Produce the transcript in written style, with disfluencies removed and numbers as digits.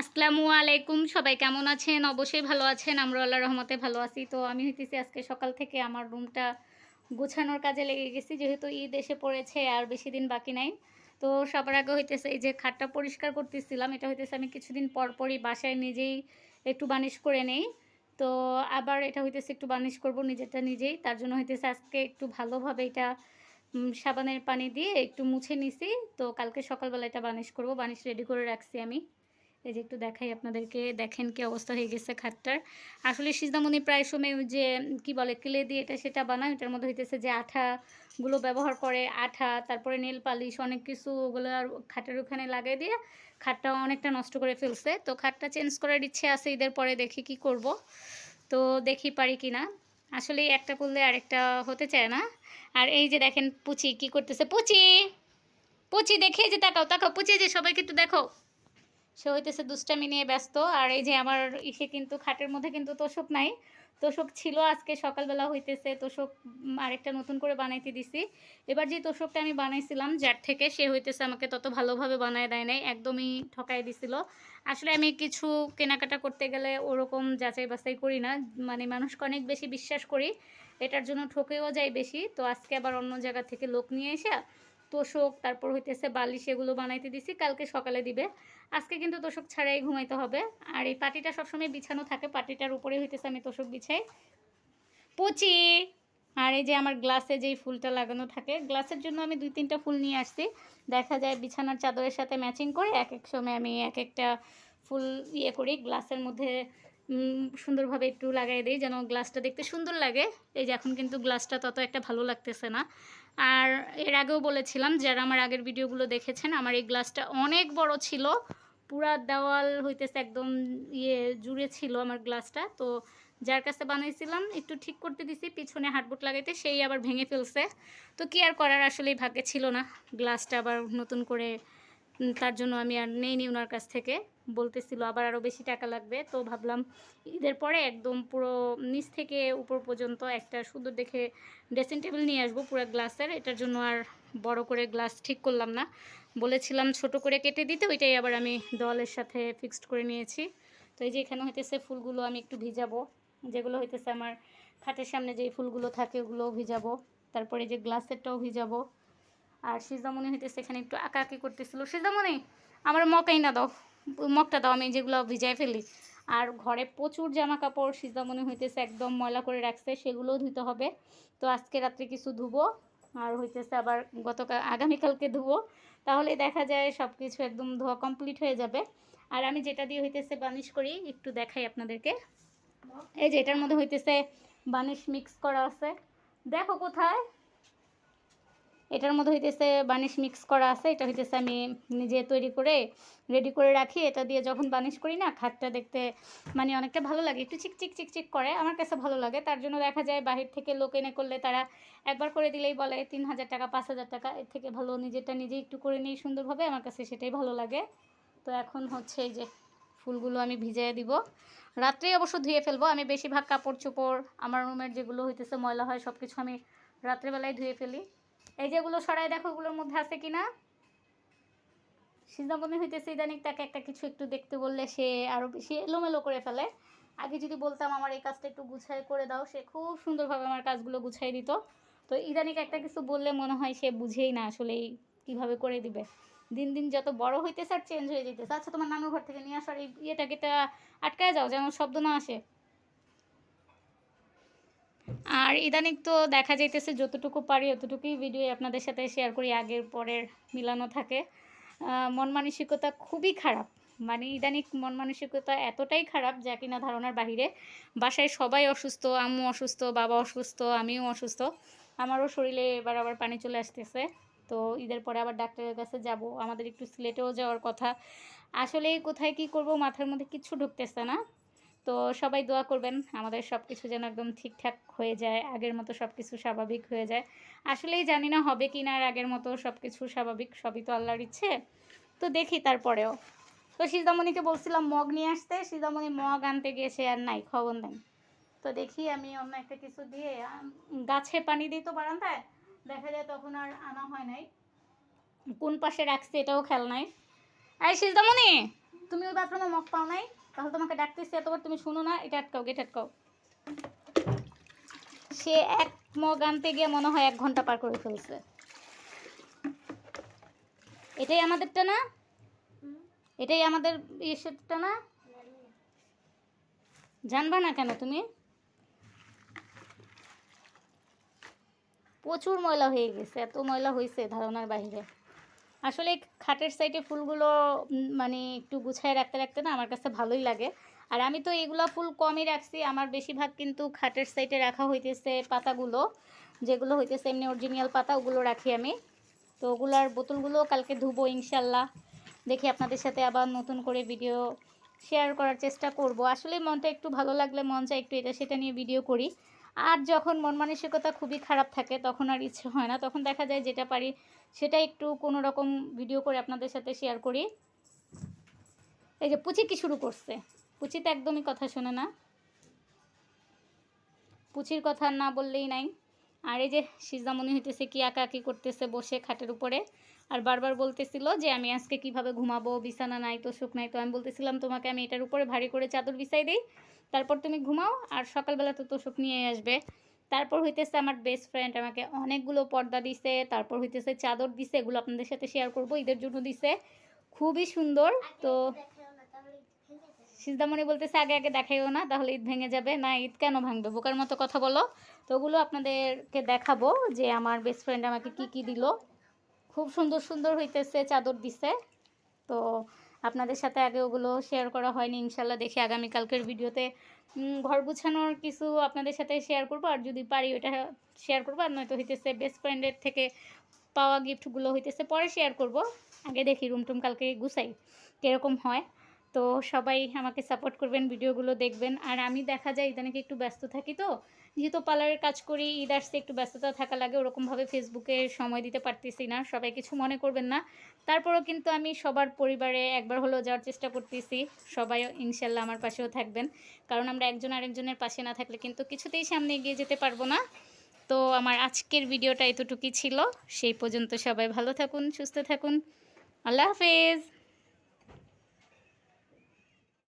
আসসালামু আলাইকুম। সবাই কেমন আছেন? অবশ্যই ভালো আছেন। আমরা আল্লাহর রহমতে ভালো আছি। তো আমি হইতেছি আজকে সকাল থেকে আমার রুমটা গোছানোর কাজে লেগে গেছি। যেহেতু ঈদ এসে পড়েছে আর বেশি দিন বাকি নাই। তো সবার আগে হইতেছে এই যে খাটটা পরিষ্কার করতেছিলাম। এটা হইতেছে আমি কিছুদিন পরই বাসায় নিজেই একটু বানিশ করে নেই। তো আবার এটা হইতেছে একটু বানিশ করব নিজেরটা নিজেই। তার জন্য হইতেছে আজকে একটু ভালোভাবে এটা সাবানের পানি দিয়ে একটু মুছে নিছি। তো কালকে সকালবেলা এটা বানিশ করব। বানিশ রেডি করে রাখছি আমি। এই যে একটু দেখাই আপনাদেরকে, দেখেন কি অবস্থা হয়ে গেছে খাটটার। আসলে সিজদামণি প্রায় সময় ওই যে কি বলে ক্লে দিয়ে এটা সেটা বানায়, এটার মধ্যে হইতেছে যে আঠাগুলো ব্যবহার করে, আঠা তারপরে নেল পালিশ অনেক কিছু ওগুলো আর খাটের ওখানে লাগিয়ে দিয়ে খাটটা অনেকটা নষ্ট করে ফেলছে। তো খাটটা চেঞ্জ করার ইচ্ছে আছে, ঈদের পরে দেখি কি করব। তো দেখি পারি কি না। আসলে একটা করলে আরেকটা হতে চায় না। আর এই যে দেখেন পুচি কি করতেছে, পুচি পুচি দেখে যে তাকাও তাকাও, পুচি যে সবাইকে একটু দেখো। সে হইতেছে দুষ্টামি নিয়ে ব্যস্ত। আর এই যে আমার ইসে কিন্তু খাটের মধ্যে কিন্তু তোশক নাই। তোশক ছিল আজকে সকালবেলা হইতেছে তোশক আরেকটা নতুন করে বানাইতে দিছি। এবার যে তোশকটা আমি বানাইছিলাম যার থেকে সে হইতেছে আমাকে তত ভালোভাবে বানায় দেয় নাই, একদমই ঠকাই দিছিল। আসলে আমি কিছু কেনাকাটা করতে গেলে ওরকম যাচাই বাছাই করি না, মানে মানুষকে অনেক বেশি বিশ্বাস করি, এটার জন্য ঠকেও যাই বেশি। তো আজকে আবার অন্য জায়গা থেকে লোক নিয়ে এসে তোশক তারপর হইতেছে বালিশ এগুলো বানাইতে দিছি, কালকে সকালে দিবে। আজকে কিন্তু তোশক ছাড়াই ঘুমাইতে হবে। আর এই পাটিটা সবসময় বিছানো থাকে, পাটিটার উপরে হইতেছে আমি তোশক বিছাই। পুচি। আর এই যে আমার গ্লাসে যেই ফুলটা লাগানো থাকে, গ্লাসের জন্য আমি 2-3টা ফুল নিয়ে আসছি। দেখা যায় বিছানার চাদরের সাথে ম্যাচিং করে এক এক সময় আমি এক একটা ফুল ইয়ে করি গ্লাসের মধ্যে, সুন্দরভাবে একটু লাগাই দিই যেন গ্লাসটা দেখতে সুন্দর লাগে। এই যে এখন কিন্তু গ্লাসটা তত একটা ভালো লাগতেছে না। আর এর আগেও বলেছিলাম, যারা আমার আগের ভিডিওগুলো দেখেছেন, আমার এই গ্লাসটা অনেক বড় ছিল, পুরা দেওয়াল হইতেছে একদম ইয়ে জুড়ে ছিল আমার গ্লাসটা। তো যার কাছে বানাইছিলাম একটু ঠিক করতে দিছি পিছনে হার্ডবোর্ড লাগাইতে, সেই আবার ভেঙে ফেলছে। তো কি আর করার, আসলেই ভাগ্যে ছিল না গ্লাসটা আবার নতুন করে। তার জন্য আমি আর নেইনি ওনার কাছ থেকে, বলতেছিল আবার আরও বেশি টাকা লাগবে। তো ভাবলাম ঈদের পরে একদম পুরো নিচ থেকে উপর পর্যন্ত একটা সুন্দর দেখে ড্রেসিং টেবিল নিয়ে আসবো পুরো গ্লাসের। এটার জন্য আর বড় করে গ্লাস ঠিক করলাম না, বলেছিলাম ছোট করে কেটে দিতে, ওইটাই আবার আমি দেওয়ালের সাথে ফিক্সড করে নিয়েছি। তো এই যে এখানে হইতেছে ফুলগুলো আমি একটু ভিজাবো, যেগুলো হইতেছে আমার খাটের সামনে যেই ফুলগুলো থাকে ওগুলোও ভিজাবো, তারপরে যে গ্লাসেরটাও ভিজাবো। আর সিজামণি হইতেছে এখানে একটু আঁকাআঁকি করতেছিল। সিজামণি আমার মকাই না দাও, মগটা দাও, আমি যেগুলো ভিজাই ফেলি। আর ঘরে প্রচুর জামা কাপড় সিজামণি হইতেছে একদম ময়লা করে রাখছে, সেগুলোও ধুতে হবে। তো আজকে রাত্রে কিছু ধুবো, আর হইতেছে আবার আগামীকালকে ধুবো। তাহলে দেখা যায় সব কিছু একদম ধোয়া কমপ্লিট হয়ে যাবে। আর আমি যেটা দিয়ে হইতেছে বানিশ করি একটু দেখাই আপনাদেরকে। এই যে এটার মধ্যে হইতেছে বানিশ মিক্স করা আছে, দেখো কোথায়, এটার মধ্যে হইতেছে বানিশ মিক্স করা আছে। এটা হইতেছে আমি নিজে তৈরি করে রেডি করে রাখি, এটা দিয়ে যখন বানিশ করি না খাটটা দেখতে মানে অনেকটা ভালো লাগে, একটু চিকচিক চিকচিক করে, আমার কাছে ভালো লাগে। তার জন্য দেখা যায় বাহির থেকে লোক এনে করলে তারা একবার করে দিলেই বলে 3000 টাকা 5000 টাকা, এর থেকে ভালো নিজেরটা নিজে একটু করে নিই সুন্দরভাবে, আমার কাছে সেটাই ভালো লাগে। তো এখন হচ্ছে এই যে ফুলগুলো আমি ভিজিয়ে দিব, রাত্রেই অবশ্য ধুয়ে ফেলবো। আমি বেশিরভাগ কাপড় চোপড় আমার রুমের যেগুলো হইতেছে ময়লা হয় সব কিছু আমি রাত্রেবেলায় ধুয়ে ফেলি। এই যেগুলো সরাই দেখো ওগুলোর মধ্যে আছে কিনা। সিজামণি হইতেছে ইদানিং তাকে একটা কিছু একটু দেখতে বললে সে আরও বেশি এলোমেলো করে ফেলে। আগে যদি বলতাম আমার এই কাজটা একটু গুছাই করে দাও, সে খুব সুন্দরভাবে আমার কাজগুলো গুছাই দিত। তো ইদানিং একটা কিছু বললে মনে হয় সে বুঝেই না আসলে কীভাবে করে দিবে। দিন দিন যত বড় হইতেছে আর চেঞ্জ হয়ে যেতেছে। আচ্ছা তোমার নানুর ঘর থেকে নিয়ে আসার এই ইয়েটাকে আটকায় যাও যেন শব্দ না আসে। আর ইদানিং তো দেখা যাইতেছে যতটুকু পারি অতটুকুই ভিডিও আপনাদের সাথে শেয়ার করি, আগের পরের মিলানো থাকে। মন মানসিকতা খুবই খারাপ, মানে ইদানিং মন মানসিকতা এতটাই খারাপ যা কিনা ধারণার বাহিরে। বাসায় সবাই অসুস্থ, আম্মু অসুস্থ, বাবা অসুস্থ, আমিও অসুস্থ, আমারও শরীরে এবার আবার পানি চলে আসতেছে। তো ঈদের পরে আবার ডাক্তারের কাছে যাব, আমাদের একটু সিলেটেও যাওয়ার কথা। আসলে কোথায় কি করব মাথার মধ্যে কিচ্ছু ঢুকতেছে না। তো সবাই দোয়া করবেন আমাদের সব কিছু যেন একদম ঠিকঠাক হয়ে যায়, আগের মতো সব কিছু স্বাভাবিক হয়ে যায়। আসলেই জানি না হবে কি না আর আগের মতো সব কিছু স্বাভাবিক, সবই তো আল্লাহর ইচ্ছে। তো দেখি তারপরেও। তো সিজামণিকে বলছিলাম মগ নিয়ে আসতে, সিজামণি মগ আনতে গিয়েছে আর নাই, খবর নেই। তো দেখি আমি অন্য একটা কিছু দিয়ে গাছে পানি দিই তো বারান্দায়, দেখা যায় তখন আর আনা হয় নাই, কোন পাশে রাখছে এটাও খেয়াল নাই। এই সিজামণি তুমি ওই বাথরুমে মগ পাও নাই, তাহলে তোমাকে ডাকতেছি এতবার তুমি শুনো না। এটা আটকাও, গেট আটকাও। সে এক মগ আনতে গিয়ে মনে হয় 1 ঘন্টা পার করে ফেলছে। এটাই আমাদেরটা না, এটাই আমাদের ইয়েটা না। জানবা না কেন তুমি? প্রচুর ময়লা হয়ে গেছে, এত ময়লা হয়েছে ধারণার বাইরে। আসলে খাটের সাইডে ফুলগুলো মানে একটু গুছায় রাখতে রাখতে না আমার কাছে ভালোই লাগে। আর আমি তো এগুলো ফুল কমই রাখছি, আমার বেশিরভাগ কিন্তু খাটের সাইডে রাখা হইতেছে পাতাগুলো, যেগুলো হইতেছে এমনি অরিজিনাল পাতা, ওগুলো রাখি আমি। তো ওগুলার বোতলগুলো কালকে ধুবো ইনশাল্লাহ। দেখি আপনাদের সাথে আবার নতুন করে ভিডিও শেয়ার করার চেষ্টা করব। আসলে মনটা একটু ভালো লাগলে মন চায় একটু এটা সেটা নিয়ে ভিডিও করি। আর যখন মন মানসিকতা খুবই খারাপ থাকে তখন আর ইচ্ছে হয় না, তখন দেখা যায় যেটা পারি সেটা একটু কোনো রকম ভিডিও করে আপনাদের সাথে শেয়ার করি। এই যে পুচি কি শুরু করছে, পুচি তো একদমই কথা শোনে না, পুচির কথা না বললেই নাই। আর এই যে সিজামণি হইতেছে কি আঁকাআঁকি করতেছে বসে খাটের উপরে, আর বারবার বলতেছিল যে আমি আজকে কিভাবে ঘুমাবো, বিছানা নাই, তোষক নাই। তো আমি বলতেছিলাম তোমাকে আমি এটার উপরে ভারী করে চাদর বিছাই দিই, তারপর তুমি ঘুমাও, আর সকালবেলা তো তোষক নিয়ে আসবে। তারপর হইতেছে আমার বেস্ট ফ্রেন্ড আমাকে অনেকগুলো পর্দা দিছে, তারপর হইতেছে চাদর দিছে, এগুলো আপনাদের সাথে শেয়ার করব, ঈদের জন্য দিছে, খুবই সুন্দর। তো সিজদামণি বলতেছে আগে আগে দেখাইও না, তাহলে ঈদ ভেঙে যাবে। না, ঈদ কেন ভাঙবে, বোকার মতো কথা বলো। তো ওগুলো আপনাদেরকে দেখাবো যে আমার বেস্ট ফ্রেন্ড আমাকে কি কি দিল। খুব সুন্দর সুন্দর হইতেছে চাদর দিছে। তো আপনাদের সাথে আগে ওগুলো শেয়ার করা হয়নি, ইনশাল্লাহ দেখি আগামীকালকের ভিডিওতে ঘর গুছানোর কিছু আপনাদের সাথে শেয়ার করবো, আর যদি পারি ওটা শেয়ার করবো, আর নয়তো হইতেছে বেস্ট ফ্রেন্ডের থেকে পাওয়া গিফটগুলো হইতেছে পরে শেয়ার করব। আগে দেখি রুম টুম কালকে গুছাই কীরকম হয়। তো সবাই আমাকে সাপোর্ট করবেন, ভিডিওগুলো দেখবেন। আর আমি দেখা যায় ইদানিং একটু ব্যস্ত থাকি, তো যেহেতু পার্লারের কাজ করি, ঈদ আসতে একটু ব্যস্ততা থাকা লাগে, ওরকমভাবে ফেসবুকে সময় দিতে পারতেছি না, সবাই কিছু মনে করবেন না। তারপরেও কিন্তু আমি সবার পরিবারে একবার হলেও যাওয়ার চেষ্টা করতেছি। সবাই ইনশাল্লাহ আমার পাশেও থাকবেন, কারণ আমরা একজন আরেকজনের পাশে না থাকলে কিন্তু কিছুতেই সামনে এগিয়ে যেতে পারবো না। তো আমার আজকের ভিডিওটা এতটুকুই ছিল, সেই পর্যন্ত সবাই ভালো থাকুন, সুস্থ থাকুন, আল্লাহ হাফেজ।